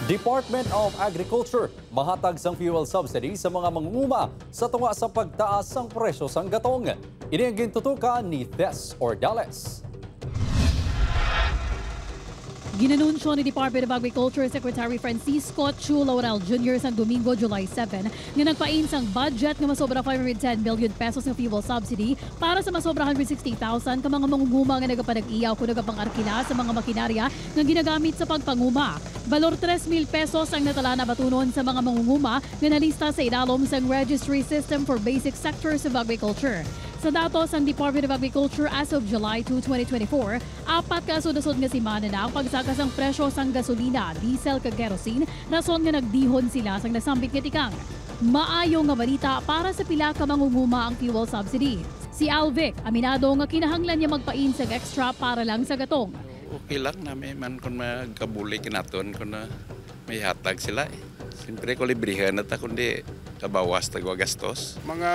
Department of Agriculture mahatag sang fuel subsidy sa mga mangunguma sa tunga sa pagtaas ng presyo sang gatong. Ini ang gintutukan ni Tess Ordales. Ginanunsyo ni Department of Agriculture Secretary Francisco Chu Laurel Jr. sa Domingo, July 7 nga nagpain sang budget nga masobra 510 million pesos ng fuel subsidy para sa masobra 160,000 ka mga mangunguma nga nagapanag-iyaw kung nagapang-arkila sa mga makinarya nga ginagamit sa pagpanguma. Balor 3,000 pesos ang natala na batunon sa mga mangunguma nga nalista sa idalom sang Registry System for Basic Sectors of Agriculture. Sa datos ng Department of Agriculture as of July 2, 2024, apat ka sudasod nga simana na ang pagsakas ng presyo sang gasolina, diesel kag kerosene, rason nga nagdihon sila sang nasambit nga tikang. Maayo nga balita para sa pila ka mangunguma ang fuel subsidy. Si Alvic, aminado nga kinahanglan niya magpain sang extra para lang sa gatong. Okay lang na may man kung magkabuli kinaton kung na may hatag sila eh. Siyempre ko librihan na ta kundi kabawas tagwa gastos. Mga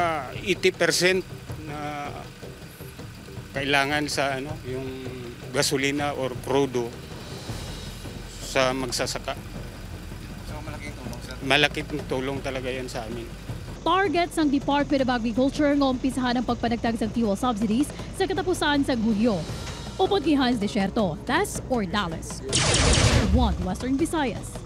80% na kailangan sa yung gasolina or crudo sa magsasaka. So malaking tulong sir. Malaking tulong talaga yan sa amin. Targets ng Department of Agriculture ng umpisahan ang pagpanagtag sa fuel subsidies sa katapusan sa Hulyo. Upod kay Hans Desierto, Tess Ordales. One Western Visayas.